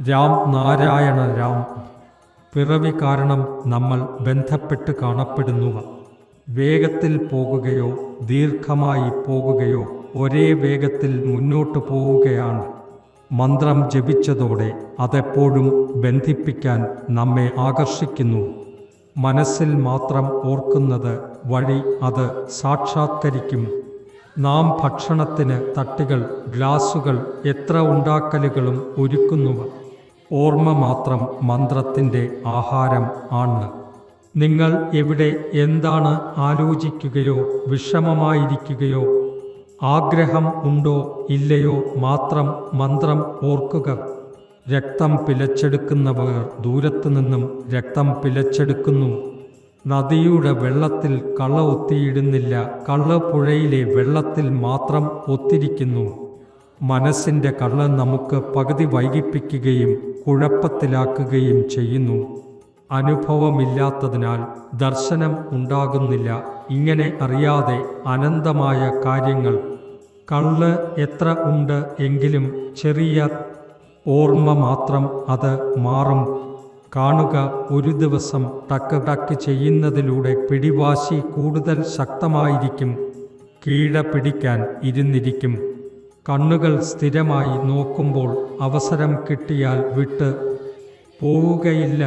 രാം നാരായണ രാം. പിറവി കാരണം നമ്മൾ ബന്ധപ്പെട്ട് കാണപ്പെടുന്നുവ. വേഗത്തിൽ പോകുകയോ ദീർഘമായി പോകുകയോ ഒരേ വേഗത്തിൽ മുന്നോട്ടു പോവുകയാണ്. മന്ത്രം ജപിച്ചതോടെ അതെപ്പോഴും ബന്ധിപ്പിക്കാൻ നമ്മെ ആകർഷിക്കുന്നു. മനസ്സിൽ മാത്രം ഓർക്കുന്നത് വഴി അത് സാക്ഷാത്കരിക്കും. നാം ഭക്ഷണത്തിന് തട്ടുകൾ, ഗ്ലാസുകൾ, എത്ര ഉണ്ടാക്കലുകളും ഒരുക്കുന്നുവ. ഓർമ്മ മാത്രം മന്ത്രത്തിൻ്റെ ആഹാരം ആണ്. നിങ്ങൾ എവിടെ എന്താണ് ആലോചിക്കുകയോ വിഷമമായിരിക്കുകയോ ആഗ്രഹം ഉണ്ടോ ഇല്ലയോ മാത്രം മന്ത്രം ഓർക്കുക. രക്തം പിലച്ചെടുക്കുന്നവർ ദൂരത്തുനിന്നും രക്തം പിലച്ചെടുക്കുന്നു. നദിയുടെ വെള്ളത്തിൽ കള്ള ഒത്തിയിടുന്നില്ല, കള്ള പുഴയിലെ വെള്ളത്തിൽ മാത്രം ഒത്തിരിക്കുന്നു. മനസ്സിൻ്റെ കള്ള് നമുക്ക് പകുതി വൈകിപ്പിക്കുകയും കുഴപ്പത്തിലാക്കുകയും ചെയ്യുന്നു. അനുഭവമില്ലാത്തതിനാൽ ദർശനം ഉണ്ടാകുന്നില്ല. ഇങ്ങനെ അറിയാതെ അനന്തമായ കാര്യങ്ങൾ. കള്ള് എത്ര ഉണ്ട് എങ്കിലും ചെറിയ ഓർമ്മ മാത്രം അത് മാറും. കാണുക. ഒരു ദിവസം ടക്ക് ടക്ക് ചെയ്യുന്നതിലൂടെ പിടിവാശി കൂടുതൽ ശക്തമായിരിക്കും. കീഴ പിടിക്കാൻ ഇരുന്നിരിക്കും. കണ്ണുകൾ സ്ഥിരമായി നോക്കുമ്പോൾ അവസരം കിട്ടിയാൽ വിട്ട് പോവുകയില്ല.